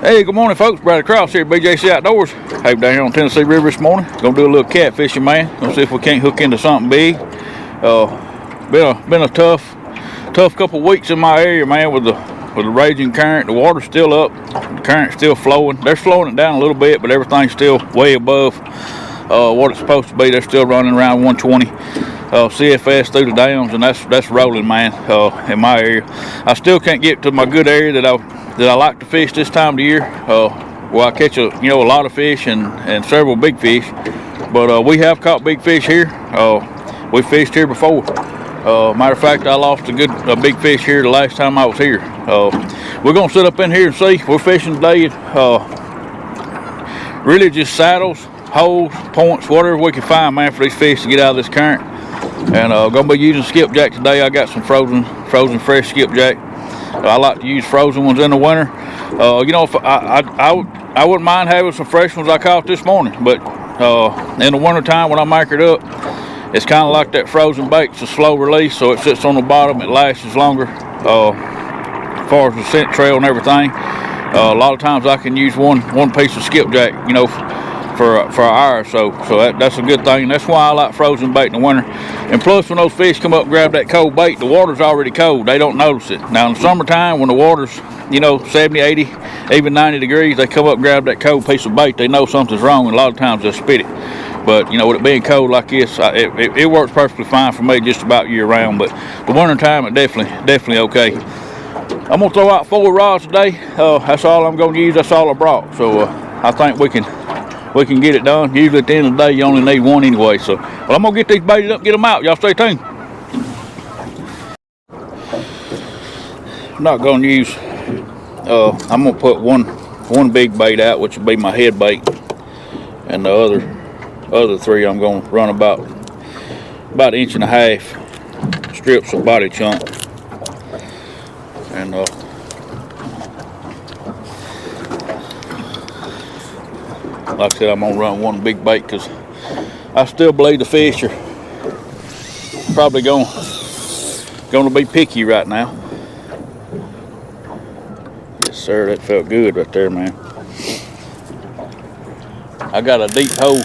Hey, good morning, folks. Brad Cross here at BJC Outdoors. Hey, down here on Tennessee River this morning. Gonna do a little catfishing, man. Gonna see if we can't hook into something big. Been a tough couple weeks in my area, man. With the raging current, the water's still up, the current's still flowing. They're slowing it down a little bit, but everything's still way above what it's supposed to be. They're still running around 120 CFS through the dams, and that's rolling, man. In my area, I still can't get to my good area that I like to fish this time of the year. Where I catch a lot of fish and several big fish. But we have caught big fish here. We fished here before. Matter of fact, I lost a big fish here the last time I was here. We're gonna sit up in here and see. We're fishing today. Really just saddles, holes, points, whatever we can find, man, for these fish to get out of this current. And gonna be using skipjack today. I got some frozen fresh skipjack. I like to use frozen ones in the winter. If I wouldn't mind having some fresh ones I caught this morning, but in the winter time when I'm anchored up, it's kind of like that frozen bait. It's a slow release, so it sits on the bottom. It lasts longer as far as the scent trail and everything. A lot of times I can use one piece of skipjack, for an hour or so. So that's a good thing. And that's why I like frozen bait in the winter. And plus, when those fish come up and grab that cold bait, the water's already cold. They don't notice it. Now in the summertime, when the water's 70, 80, even 90 degrees, they come up and grab that cold piece of bait. They know something's wrong, and a lot of times they'll spit it. But with it being cold like this, it works perfectly fine for me just about year round. But the winter time, it definitely okay. I'm gonna throw out 4 rods today. That's all I'm gonna use. That's all I brought. So I think we can get it done. Usually at the end of the day, you only need one anyway. So, well, I'm gonna get these baited up, get them out. Y'all stay tuned. I'm not gonna use. I'm gonna put one big bait out, which will be my head bait, and the other 3 I'm gonna run about 1.5 inch strips of body chunk, and like I said, I'm gonna run one big bait because I still believe the fish are probably gonna be picky right now. Yes, sir. That felt good right there, man. I got a deep hole.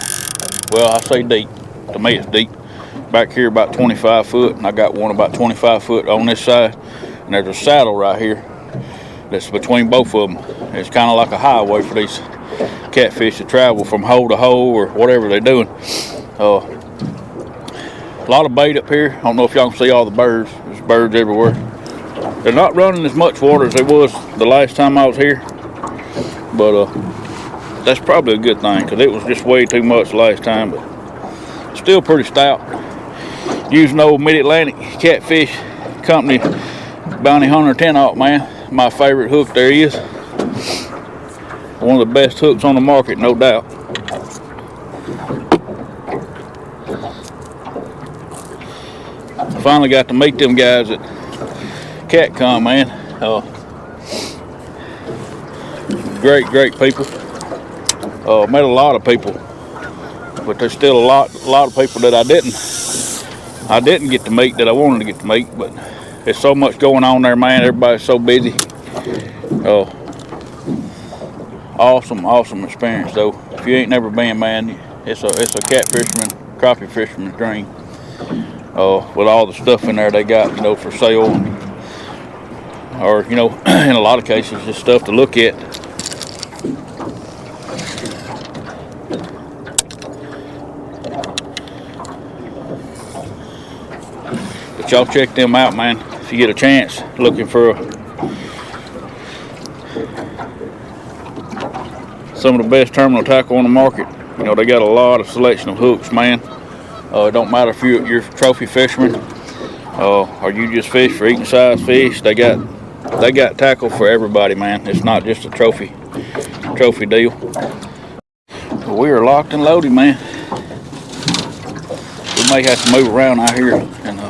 Well, I say deep. To me, it's deep. Back here about 25 foot, and I got one about 25 foot on this side. And there's a saddle right here that's between both of them. It's kind of like a highway for these catfish to travel from hole to hole or whatever they're doing. A lot of bait up here. I don't know if y'all can see all the birds. There's birds everywhere. They're not running as much water as they was the last time I was here, but that's probably a good thing because it was just way too much last time. But still pretty stout. Using old Mid-Atlantic Catfish Company Bounty Hunter 10-aught, man. My favorite hook there is. One of the best hooks on the market, no doubt. Finally got to meet them guys at CatCon, man. Great people. Met a lot of people, but there's still a lot of people that I didn't get to meet that I wanted to get to meet. But there's so much going on there, man. Everybody's so busy. Awesome experience though. If you ain't never been, man, it's a catfisherman, crappie fisherman's dream. With all the stuff in there they got, for sale, or in a lot of cases just stuff to look at. But y'all check them out, man, if you get a chance, looking for some of the best terminal tackle on the market. They got a lot of selection of hooks, man. It don't matter if you're a trophy fisherman or you just fish for eating size fish. They got tackle for everybody, man. It's not just a trophy deal. But we are locked and loaded, man. We may have to move around out here and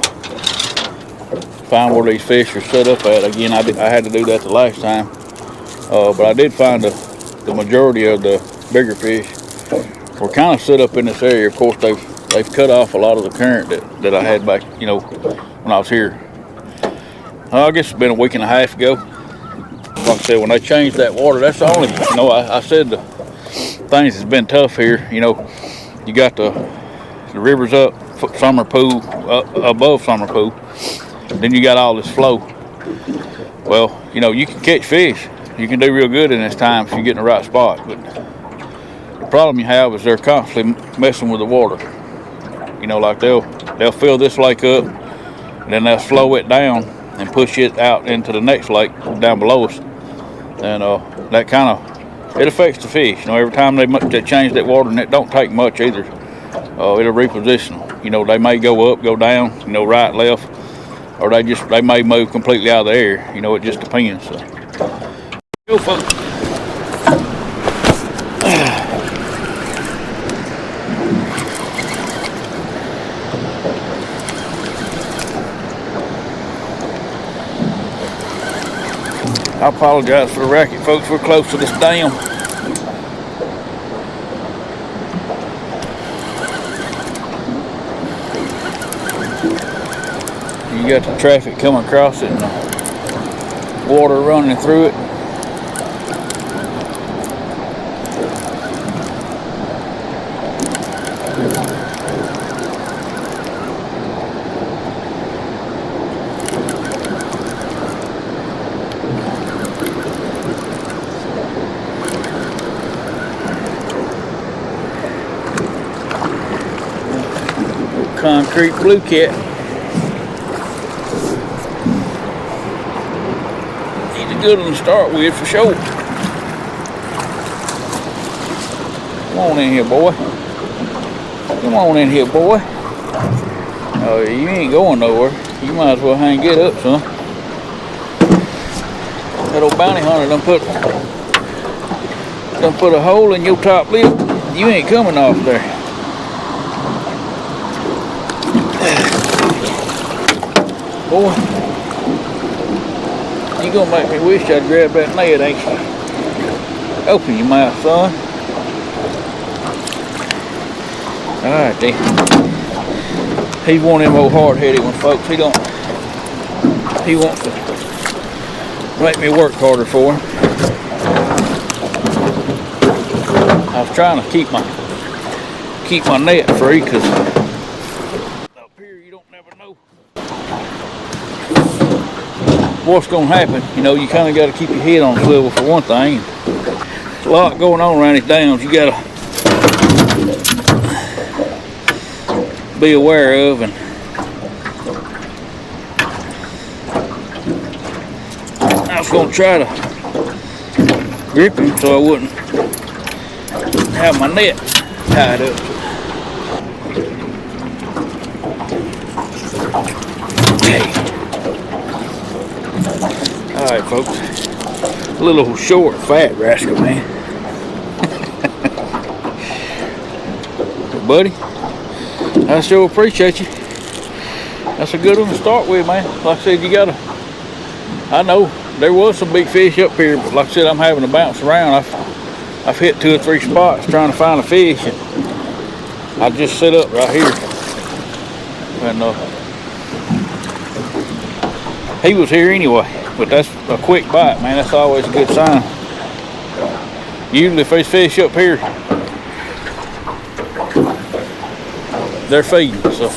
find where these fish are set up at. Again, I had to do that the last time, but I did find the majority of the bigger fish were kind of set up in this area. Of course, they've cut off a lot of the current that I had back, when I was here. I guess it's been a week and a half ago. like I said, when they changed that water, that's the only, you know, I said the things that's been tough here. You know, you got the rivers up, summer pool, above summer pool. Then you got all this flow. Well, you know, you can catch fish. You can do real good in this time if you get in the right spot. But the problem you have is they're constantly messing with the water. You know, like they'll fill this lake up, and then they'll slow it down and push it out into the next lake down below us. And that kind of, it affects the fish. You know, every time they change that water, and it don't take much either. It'll reposition them. You know, they may go up, go down, you know, right, left, or they may move completely out of the air. You know, it just depends. So. Go, folks. I apologize for the racket, folks. We're close to this dam. You got the traffic coming across it and the water running through it. Concrete blue cat. He's a good one to start with for sure. Come on in here, boy. Come on in here, boy. Oh, you ain't going nowhere. You might as well hang get up, son. That old bounty hunter done put a hole in your top lip. You ain't coming off there. Boy, you gonna make me wish I'd grab that net, ain't you? Open your mouth, son. Alright, then. He's one of them old hard-headed ones, folks. He wants to make me work harder for him. I was trying to keep my net free, because up here you don't never know what's gonna happen. You know, you kind of got to keep your head on swivel for one thing. There's a lot going on around these dams you got to be aware of, and I was gonna try to grip him so I wouldn't have my net tied up. Alright, folks, a little short, fat rascal, man. Buddy, I sure appreciate you. That's a good one to start with, man. Like I said, you gotta, I know there was some big fish up here, but like I said, I'm having to bounce around. I've hit 2 or 3 spots trying to find a fish, and I just set up right here. And he was here anyway. But that's a quick bite, man. That's always a good sign. Usually if there's fish up here, they're feeding, so.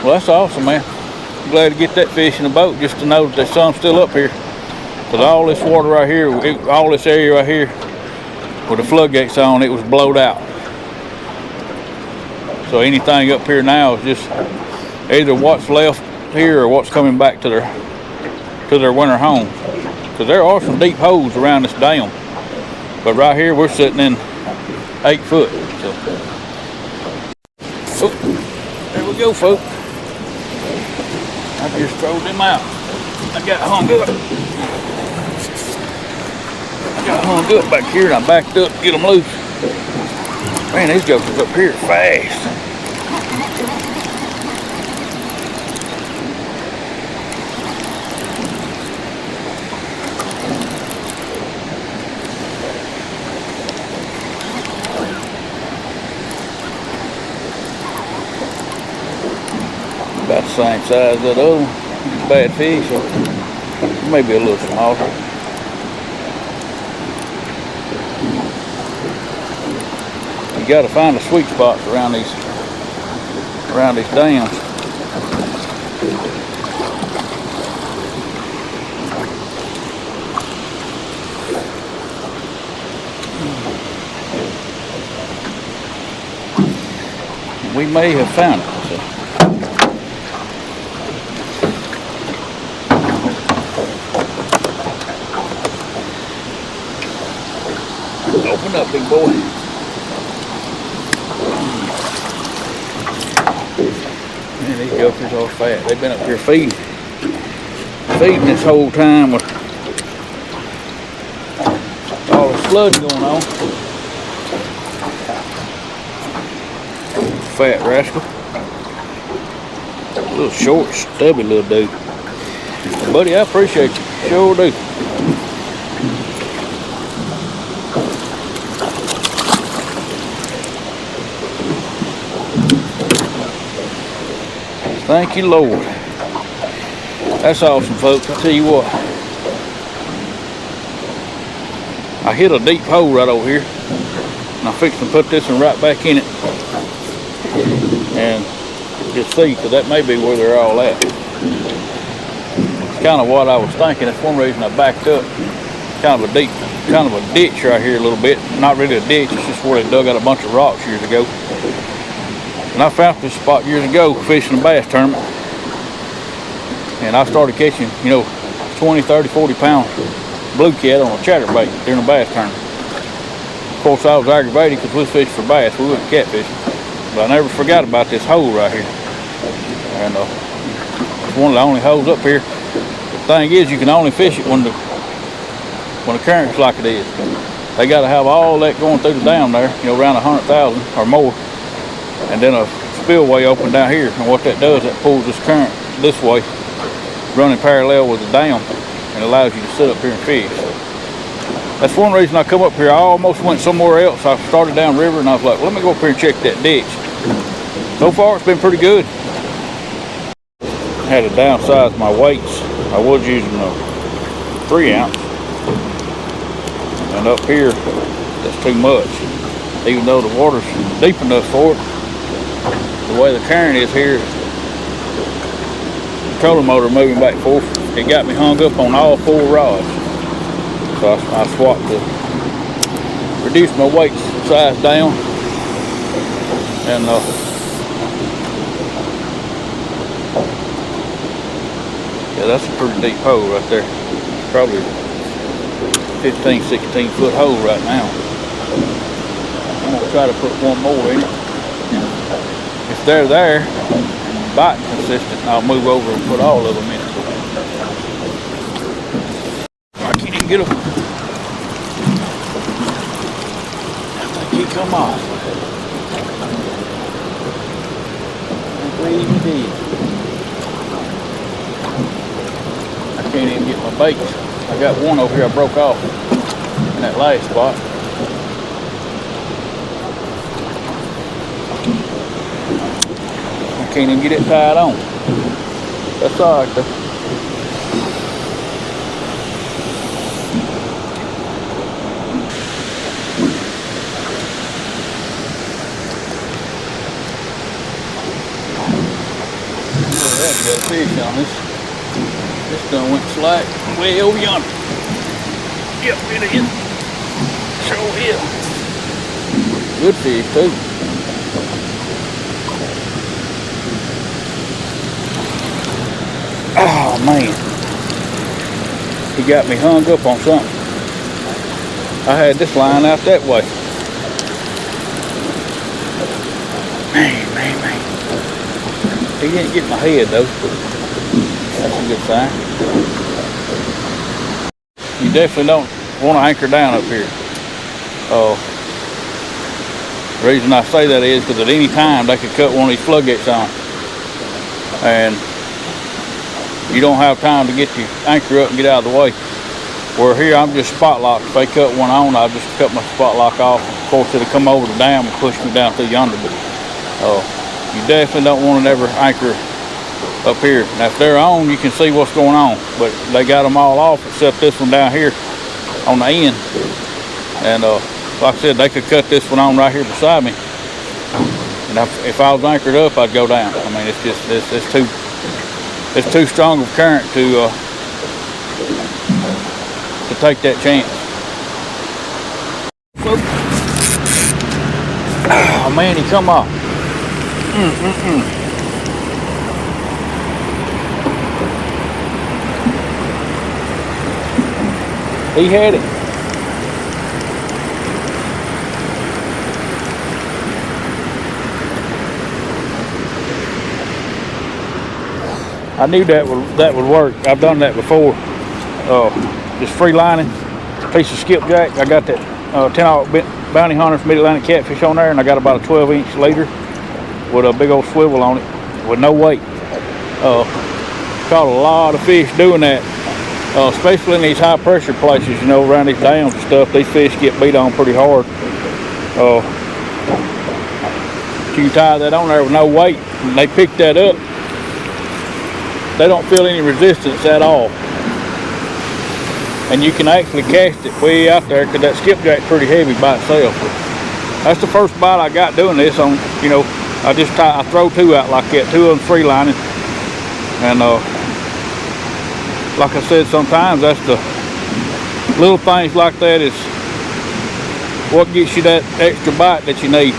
Well, that's awesome, man. I'm glad to get that fish in the boat just to know that there's some still up here. Because all this water right here, all this area right here, with the floodgates on, it was blowed out. So anything up here now is just either what's left here or what's coming back to their winter home, because there are some deep holes around this dam, but right here we're sitting in 8 foot. So there we go, folks. I just throw them out. I got hung up back here, and I backed up to get them loose. Man, these jokers up here fast. About the same size as that other one. Bad fish. Maybe a little smaller. You got to find the sweet spots around these dams. We may have found it. So. Open up, big boy. Man, these jokers are fat. They've been up here feeding this whole time with all the sludge going on. Fat rascal. Little short, stubby little dude. Buddy, I appreciate you. Sure do. Thank you, Lord. That's awesome, folks. I tell you what. I hit a deep hole right over here. And I'm fixing to put this one right back in it. And just see, because that may be where they're all at. It's kind of what I was thinking. That's one reason I backed up. Kind of a ditch right here a little bit. Not really a ditch, it's just where they dug out a bunch of rocks years ago. And I found this spot years ago fishing a bass tournament. And I started catching, 20, 30, 40 pound blue cat on a chatterbait during a bass tournament. Of course, I was aggravated because we was fishing for bass. We wasn't catfishing. But I never forgot about this hole right here. And it's one of the only holes up here. The thing is, you can only fish it when the current's like it is. They got to have all that going through the dam there, around 100,000 or more. And then a spillway open down here. And what that does, that pulls this current this way, running parallel with the dam, and allows you to sit up here and fish. That's one reason I come up here. I almost went somewhere else. I started down river and I was like, well, let me go up here and check that ditch. So far, it's been pretty good. I had to downsize my weights. I was using a 3 ounce. And up here, that's too much. Even though the water's deep enough for it, the way the current is here, the trolling motor moving back and forth, it got me hung up on all 4 rods. So I swapped to reduce my weight size down. And yeah, that's a pretty deep hole right there. It's probably 15, 16 foot hole right now. I'm gonna try to put one more in it. If they're there, biting consistent, I'll move over and put all of them in it. I can't even get them. I think he come off. I believe he did. I can't even get my baits. I got one over here I broke off in that last spot. Can't even get it tied on. That's all right though. That's got a fish on this. This done went slack way over yonder. Yep, it is. Sure is. Good fish too. Oh man, he got me hung up on something. I had this line out that way. Man. He didn't get my head though. That's a good sign. You definitely don't want to anchor down up here. The reason I say that is because at any time they could cut one of these floodgates on. And you don't have time to get your anchor up and get out of the way. Where here I'm just spot locked. If they cut one on, I'll just cut my spot lock off. Of course, it'll come over the dam and push me down through yonder. But you definitely don't want to ever anchor up here. Now if they're on, you can see what's going on, but they got them all off except this one down here on the end. And like I said, they could cut this one on right here beside me. And if I was anchored up, I'd go down. I mean, it's too strong of current to take that chance. Oh man, he come off. He had it. I knew that would work. I've done that before. Just free lining a piece of skipjack. I got that 10-aught Bounty Hunter from Mid-Atlantic Catfish on there, and I got about a 12-inch leader with a big old swivel on it with no weight. Caught a lot of fish doing that, especially in these high pressure places, you know, around these dams and stuff. These fish get beat on pretty hard. You can tie that on there with no weight, and they pick that up. They don't feel any resistance at all. And you can actually cast it way out there because that skipjack's pretty heavy by itself. That's the first bite I got doing this on, you know, I throw two out like that, two of them free lining. And like I said, sometimes that's the little things like that is what gets you that extra bite that you need.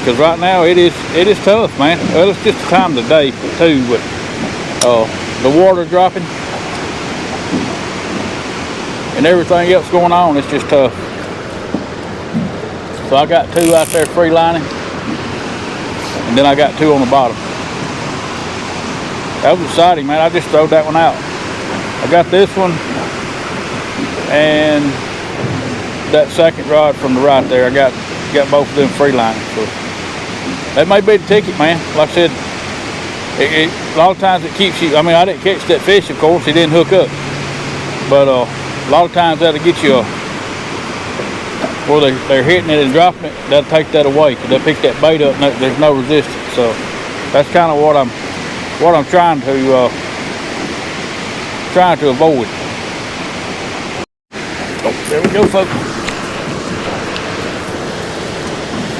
Because right now it is tough, man. Well, it's just the time of the day too, but the water dropping and everything else going on, it's just tough. So I got two out there free lining, and then I got two on the bottom. That was exciting, man. I just throwed that one out. I got this one and that second rod from the right there. I got both of them free lining. So that may be the ticket, man. Like I said, a lot of times it keeps you. I mean, I didn't catch that fish, of course. He didn't hook up, but a lot of times that'll get you where they're hitting it and dropping it. That'll take that away because they'll pick that bait up and there's no resistance. So that's kind of what I'm trying to avoid. Oh, there we go, folks.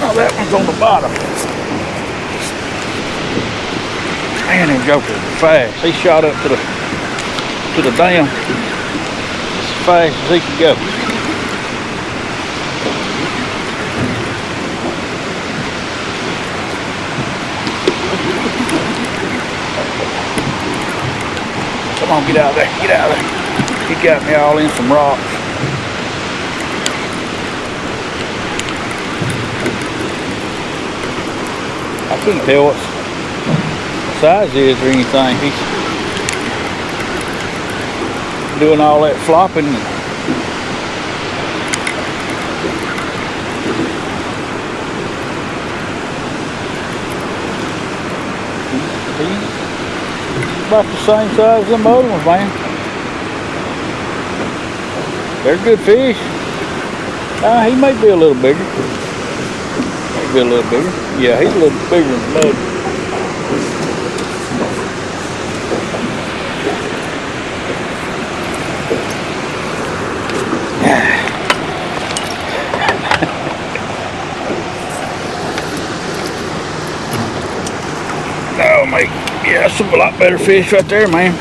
Oh, that one's on the bottom. Man, them jokers are fast. He shot up to the dam as fast as he could go. Come on, get out of there, get out of there. He got me all in some rocks. I couldn't tell what size is or anything. He's doing all that flopping. He's about the same size as them other ones, man. They're good fish. He may be a little bigger. Maybe a little bigger. Yeah, he's a little bigger than the mud. Oh, mate. Yeah, that's a lot better fish right there, man.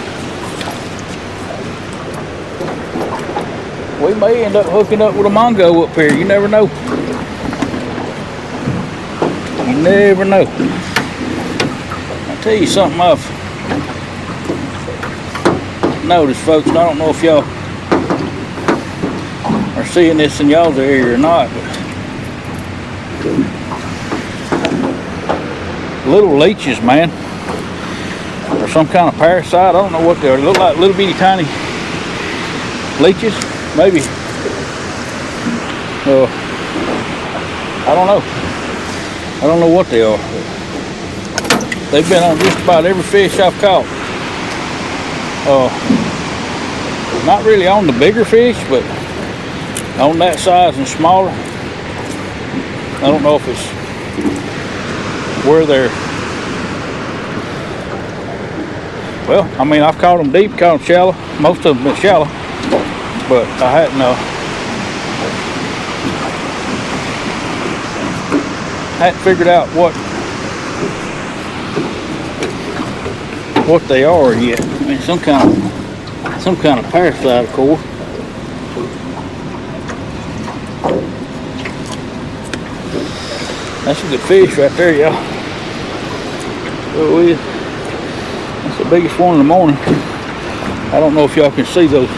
We may end up hooking up with a mongo up here. You never know. You never know. I'll tell you something I've noticed, folks, and I don't know if y'all are seeing this in y'all's area or not, but little leeches, man, or some kind of parasite. I don't know what they are. They look like little bitty tiny leeches, maybe. I don't know. I don't know what they are. They've been on just about every fish I've caught. Not really on the bigger fish, but on that size and smaller. I don't know if it's where they're Well, I mean, I've caught them deep, caught them shallow. Most of them been shallow, but I hadn't figured out what they are yet. I mean, some kind of parasite, of course. That's a good fish right there, y'all. Oh, that's the biggest one in the morning. I don't know if y'all can see those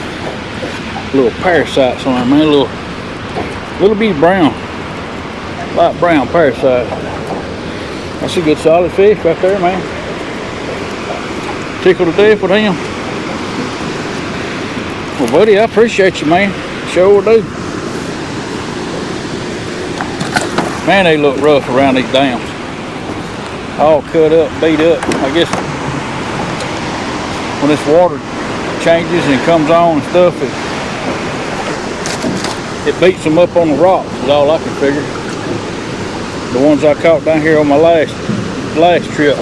little parasites on there, man. Little bitty brown, light brown parasite. That's a good solid fish right there, man. Tickled to death with him. Well, buddy, I appreciate you, man. Sure do. Man, they look rough around these dams. All cut up, beat up. I guess when this water changes and comes on and stuff, it beats them up on the rocks, is all I can figure. The ones I caught down here on my last trip,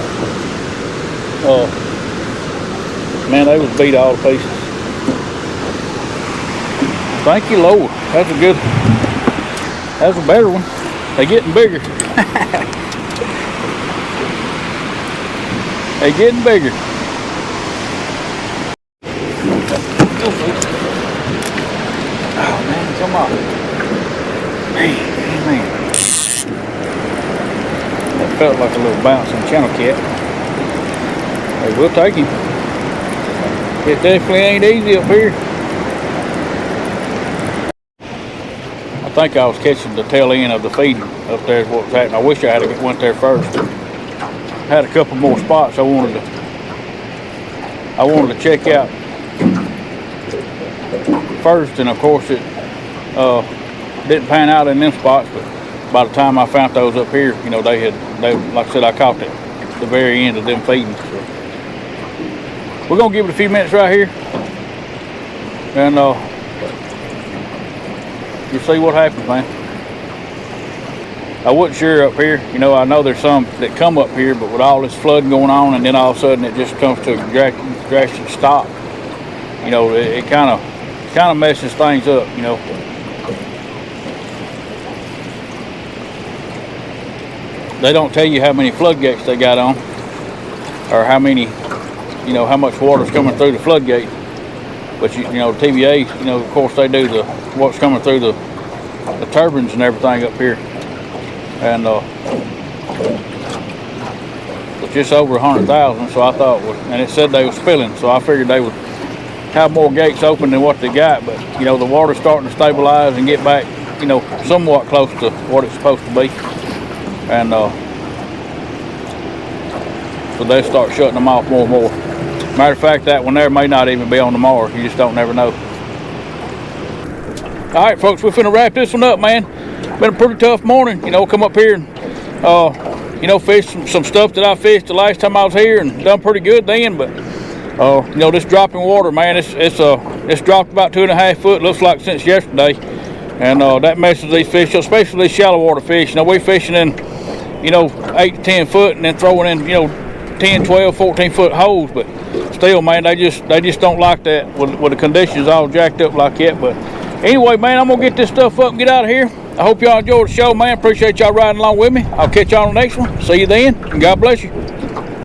man, they was beat all to pieces. Thank you, Lord. That's a better one. They're getting bigger. They're getting bigger. Oh man, come on. Man. That felt like a little bouncing channel cat. Hey, we'll take him. It definitely ain't easy up here. I think I was catching the tail end of the feeding up there is what was happening. I wish I had went there first. Had a couple more spots I wanted to check out first, and of course it didn't pan out in them spots, but by the time I found those up here, you know, they like I said, I caught the very end of them feeding. So we're gonna give it a few minutes right here, and you see what happens, man. I wasn't sure up here, you know. I know there's some that come up here, but with all this flooding going on, and then all of a sudden it just comes to a drastic stop, you know, it kind of messes things up, you know. They don't tell you how many floodgates they got on, or how many, you know, how much water's coming through the floodgate. But you know, TVA, you know, of course they do what's coming through the turbines and everything up here, and it's just over 100,000. So I thought, and it said they was filling, so I figured they would have more gates open than what they got. But you know, the water's starting to stabilize and get back, you know, somewhat close to what it's supposed to be, and so they start shutting them off more and more. Matter of fact, that one there may not even be on tomorrow. You just don't never know. All right, folks, we're finna wrap this one up, man. Been a pretty tough morning. You know, come up here and, you know, fish some stuff that I fished the last time I was here and done pretty good then. But, you know, this dropping water, man, it's dropped about 2.5 foot, looks like since yesterday. And that messes these fish, especially these shallow water fish. You know, we're fishing in, you know, 8 to 10 foot and then throwing in, you know, 10, 12, 14 foot holes. But still, man, they just don't like that with the conditions all jacked up like that. But anyway, man, I'm gonna get this stuff up and get out of here. I hope y'all enjoyed the show, man. Appreciate y'all riding along with me. I'll catch y'all on the next one. See you then, and God bless you.